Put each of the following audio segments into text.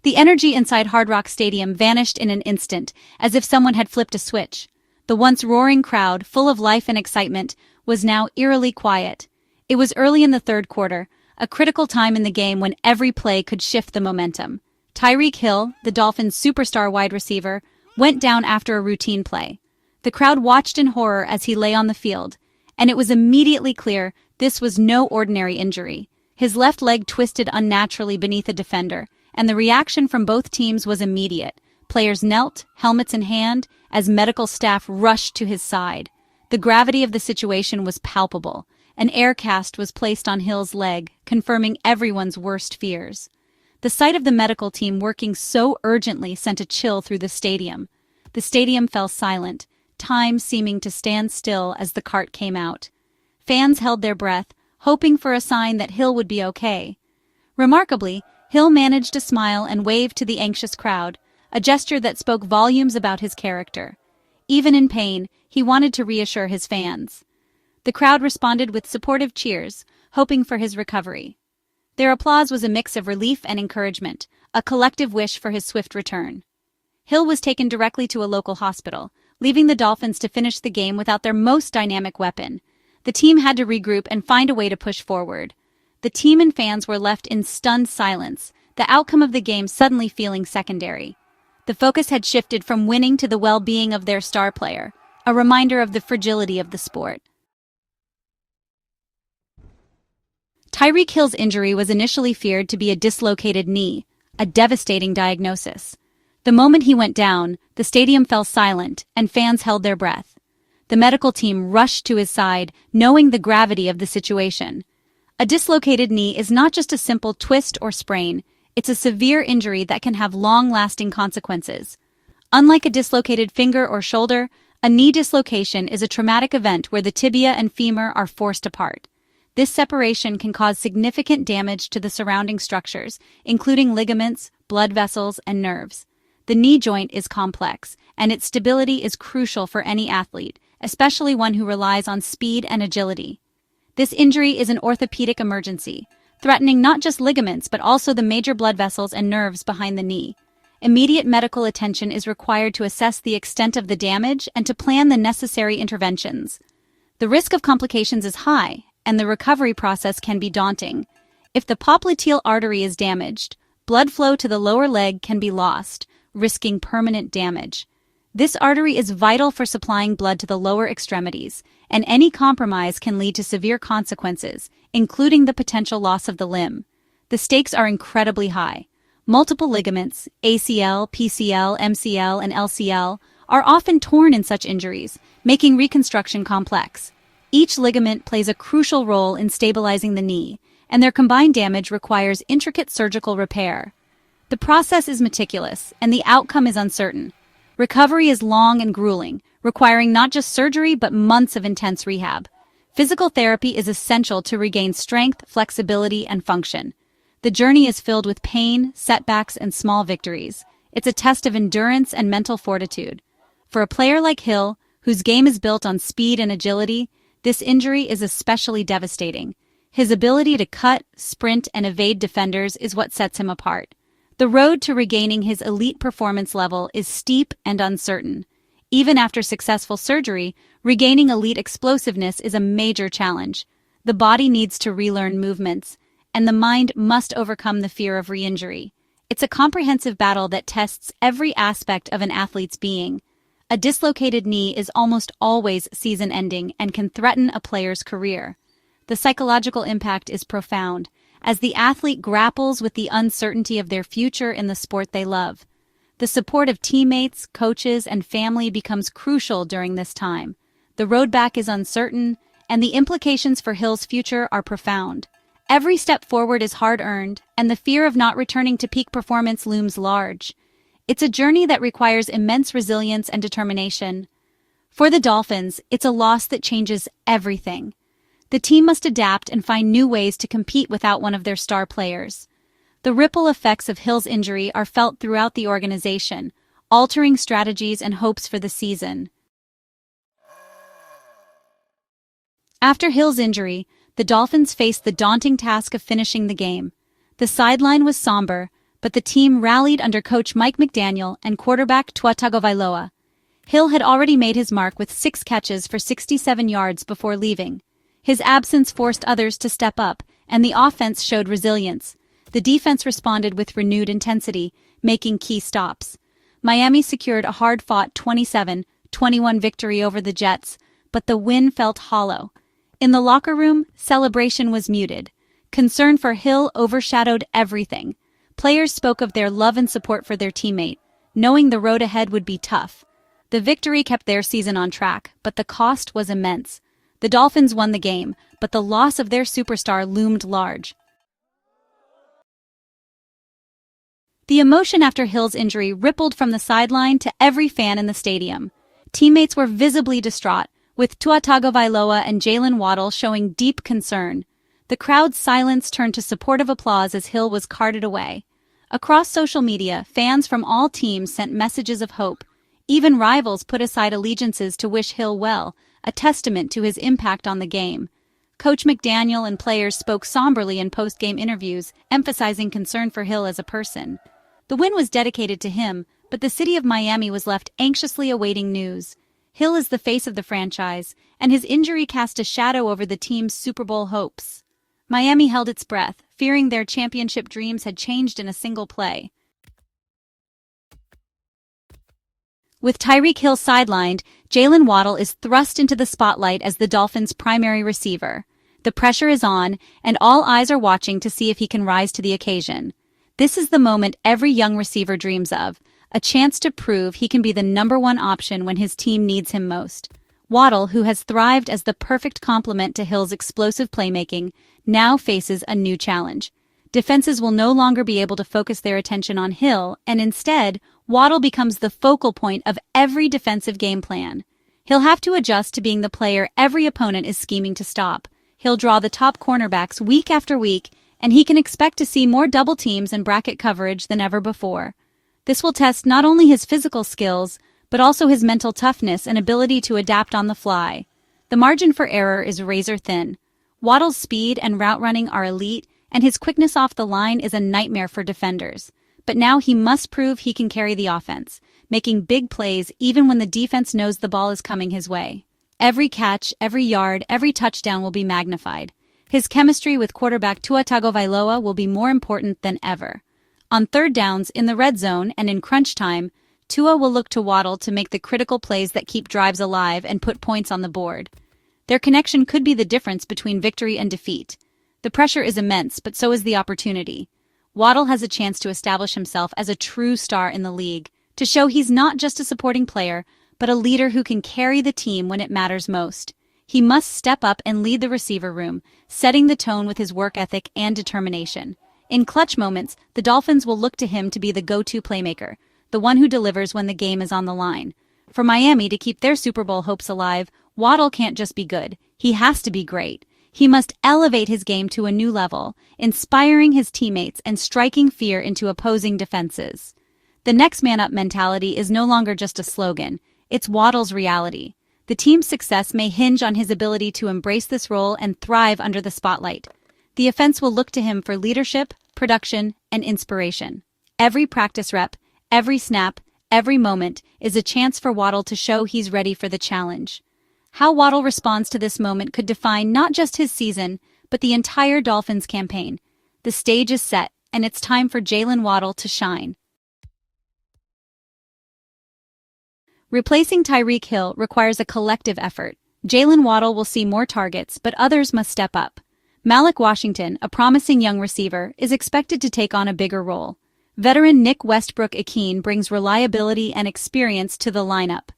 The energy inside Hard Rock Stadium vanished in an instant, as if someone had flipped a switch. The once roaring crowd, full of life and excitement, was now eerily quiet. It was early in the third quarter, a critical time in the game when every play could shift the momentum. Tyreek Hill, the Dolphins' superstar wide receiver, went down after a routine play. The crowd watched in horror as he lay on the field, and it was immediately clear this was no ordinary injury. His left leg twisted unnaturally beneath a defender, and the reaction from both teams was immediate. Players knelt, helmets in hand, as medical staff rushed to his side. The gravity of the situation was palpable. An air cast was placed on Hill's leg, confirming everyone's worst fears. The sight of the medical team working so urgently sent a chill through the stadium. The stadium fell silent, time seeming to stand still as the cart came out. Fans held their breath, hoping for a sign that Hill would be okay. Remarkably, Hill managed to smile and wave to the anxious crowd, a gesture that spoke volumes about his character. Even in pain, he wanted to reassure his fans. The crowd responded with supportive cheers, hoping for his recovery. Their applause was a mix of relief and encouragement, a collective wish for his swift return. Hill was taken directly to a local hospital, leaving the Dolphins to finish the game without their most dynamic weapon. The team had to regroup and find a way to push forward. The team and fans were left in stunned silence, the outcome of the game suddenly feeling secondary. The focus had shifted from winning to the well-being of their star player, a reminder of the fragility of the sport. Tyreek Hill's injury was initially feared to be a dislocated knee, a devastating diagnosis. The moment he went down, the stadium fell silent and fans held their breath. The medical team rushed to his side, knowing the gravity of the situation. A dislocated knee is not just a simple twist or sprain, it's a severe injury that can have long-lasting consequences. Unlike a dislocated finger or shoulder, a knee dislocation is a traumatic event where the tibia and femur are forced apart. This separation can cause significant damage to the surrounding structures, including ligaments, blood vessels, and nerves. The knee joint is complex, and its stability is crucial for any athlete, especially one who relies on speed and agility. This injury is an orthopedic emergency, threatening not just ligaments but also the major blood vessels and nerves behind the knee. Immediate medical attention is required to assess the extent of the damage and to plan the necessary interventions. The risk of complications is high, and the recovery process can be daunting. If the popliteal artery is damaged, blood flow to the lower leg can be lost, risking permanent damage. This artery is vital for supplying blood to the lower extremities, and any compromise can lead to severe consequences, including the potential loss of the limb. The stakes are incredibly high. Multiple ligaments, ACL, PCL, MCL, and LCL, are often torn in such injuries, making reconstruction complex. Each ligament plays a crucial role in stabilizing the knee, and their combined damage requires intricate surgical repair. The process is meticulous, and the outcome is uncertain. Recovery is long and grueling, requiring not just surgery but months of intense rehab. Physical therapy is essential to regain strength, flexibility, and function. The journey is filled with pain, setbacks, and small victories. It's a test of endurance and mental fortitude. For a player like Hill, whose game is built on speed and agility, this injury is especially devastating. His ability to cut, sprint, and evade defenders is what sets him apart. The road to regaining his elite performance level is steep and uncertain. Even after successful surgery, regaining elite explosiveness is a major challenge. The body needs to relearn movements, and the mind must overcome the fear of re-injury. It's a comprehensive battle that tests every aspect of an athlete's being. A dislocated knee is almost always season-ending and can threaten a player's career. The psychological impact is profound, as the athlete grapples with the uncertainty of their future in the sport they love. The support of teammates, coaches, and family becomes crucial during this time. The road back is uncertain, and the implications for Hill's future are profound. Every step forward is hard-earned, and the fear of not returning to peak performance looms large. It's a journey that requires immense resilience and determination. For the Dolphins, it's a loss that changes everything. The team must adapt and find new ways to compete without one of their star players. The ripple effects of Hill's injury are felt throughout the organization, altering strategies and hopes for the season. After Hill's injury, the Dolphins faced the daunting task of finishing the game. The sideline was somber, but the team rallied under coach Mike McDaniel and quarterback Tua Tagovailoa. Hill had already made his mark with 6 catches for 67 yards before leaving. His absence forced others to step up, and the offense showed resilience. The defense responded with renewed intensity, making key stops. Miami secured a hard-fought 27-21 victory over the Jets, but the win felt hollow. In the locker room, celebration was muted. Concern for Hill overshadowed everything. Players spoke of their love and support for their teammate, knowing the road ahead would be tough. The victory kept their season on track, but the cost was immense. The Dolphins won the game, but the loss of their superstar loomed large. The emotion after Hill's injury rippled from the sideline to every fan in the stadium. Teammates were visibly distraught, with Tua Tagovailoa and Jalen Waddle showing deep concern. The crowd's silence turned to supportive applause as Hill was carted away. Across social media, fans from all teams sent messages of hope. Even rivals put aside allegiances to wish Hill well, a testament to his impact on the game. Coach McDaniel and players spoke somberly in post-game interviews, emphasizing concern for Hill as a person. The win was dedicated to him, but the city of Miami was left anxiously awaiting news. Hill is the face of the franchise, and his injury cast a shadow over the team's Super Bowl hopes. Miami held its breath, fearing their championship dreams had changed in a single play. With Tyreek Hill sidelined, Jalen Waddle is thrust into the spotlight as the Dolphins' primary receiver. The pressure is on, and all eyes are watching to see if he can rise to the occasion. This is the moment every young receiver dreams of, a chance to prove he can be the #1 option when his team needs him most. Waddle, who has thrived as the perfect complement to Hill's explosive playmaking, now faces a new challenge. Defenses will no longer be able to focus their attention on Hill, and instead, Waddle becomes the focal point of every defensive game plan. He'll have to adjust to being the player every opponent is scheming to stop. He'll draw the top cornerbacks week after week, and he can expect to see more double teams and bracket coverage than ever before. This will test not only his physical skills, but also his mental toughness and ability to adapt on the fly. The margin for error is razor thin. Waddle's speed and route running are elite, and his quickness off the line is a nightmare for defenders. But now he must prove he can carry the offense, making big plays even when the defense knows the ball is coming his way. Every catch, every yard, every touchdown will be magnified. His chemistry with quarterback Tua Tagovailoa will be more important than ever. On third downs, in the red zone, and in crunch time, Tua will look to Waddle to make the critical plays that keep drives alive and put points on the board. Their connection could be the difference between victory and defeat. The pressure is immense, but so is the opportunity. Waddle has a chance to establish himself as a true star in the league, to show he's not just a supporting player, but a leader who can carry the team when it matters most. He must step up and lead the receiver room, setting the tone with his work ethic and determination. In clutch moments, the Dolphins will look to him to be the go-to playmaker, the one who delivers when the game is on the line. For Miami to keep their Super Bowl hopes alive, Waddle can't just be good, he has to be great. He must elevate his game to a new level, inspiring his teammates and striking fear into opposing defenses. The next man up mentality is no longer just a slogan, it's Waddle's reality. The team's success may hinge on his ability to embrace this role and thrive under the spotlight. The offense will look to him for leadership, production, and inspiration. Every practice rep, every snap, every moment is a chance for Waddle to show he's ready for the challenge. How Waddle responds to this moment could define not just his season, but the entire Dolphins campaign. The stage is set, and it's time for Jalen Waddle to shine. Replacing Tyreek Hill requires a collective effort. Jalen Waddle will see more targets, but others must step up. Malik Washington, a promising young receiver, is expected to take on a bigger role. Veteran Nick Westbrook-Ikhine brings reliability and experience to the lineup.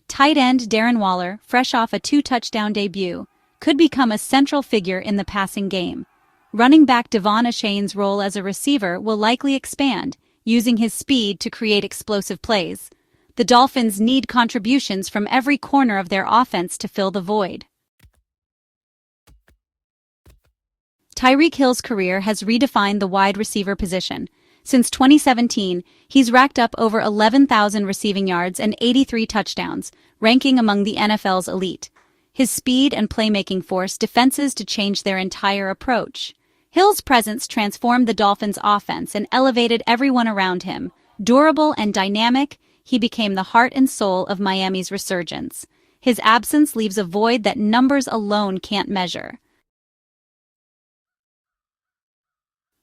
Tight end Darren Waller, fresh off a 2-touchdown debut, could become a central figure in the passing game. Running back Devon Achane's role as a receiver will likely expand, using his speed to create explosive plays. The Dolphins need contributions from every corner of their offense to fill the void. Tyreek Hill's career has redefined the wide receiver position. Since 2017, he's racked up over 11,000 receiving yards and 83 touchdowns, ranking among the NFL's elite. His speed and playmaking force defenses to change their entire approach. Hill's presence transformed the Dolphins' offense and elevated everyone around him. Durable and dynamic, he became the heart and soul of Miami's resurgence. His absence leaves a void that numbers alone can't measure.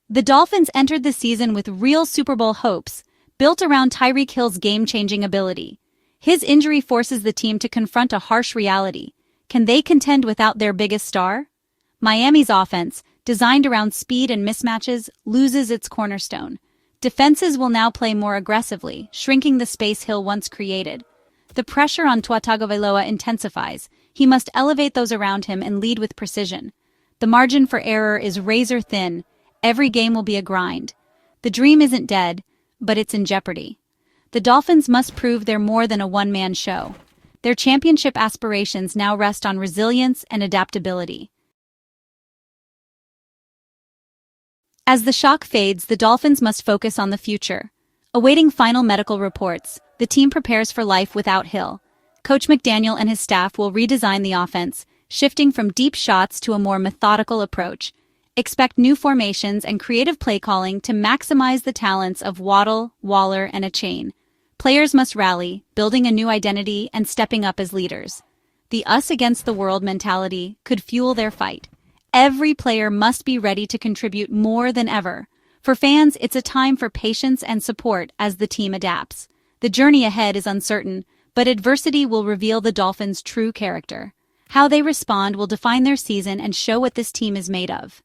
The Dolphins entered the season with real Super Bowl hopes, built around Tyreek Hill's game-changing ability. His injury forces the team to confront a harsh reality. Can they contend without their biggest star? Miami's offense, designed around speed and mismatches, loses its cornerstone. Defenses will now play more aggressively, shrinking the space Hill once created. The pressure on Tua Tagovailoa intensifies. He must elevate those around him and lead with precision. The margin for error is razor thin. Every game will be a grind. The dream isn't dead, but it's in jeopardy. The Dolphins must prove they're more than a one-man show. Their championship aspirations now rest on resilience and adaptability. As the shock fades, the Dolphins must focus on the future. Awaiting final medical reports, the team prepares for life without Hill. Coach McDaniel and his staff will redesign the offense, shifting from deep shots to a more methodical approach. Expect new formations and creative play calling to maximize the talents of Waddle, Waller, and Achane. Players must rally, building a new identity and stepping up as leaders. The us-against-the-world mentality could fuel their fight. Every player must be ready to contribute more than ever. For fans, it's a time for patience and support as the team adapts. The journey ahead is uncertain, but adversity will reveal the Dolphins' true character. How they respond will define their season and show what this team is made of.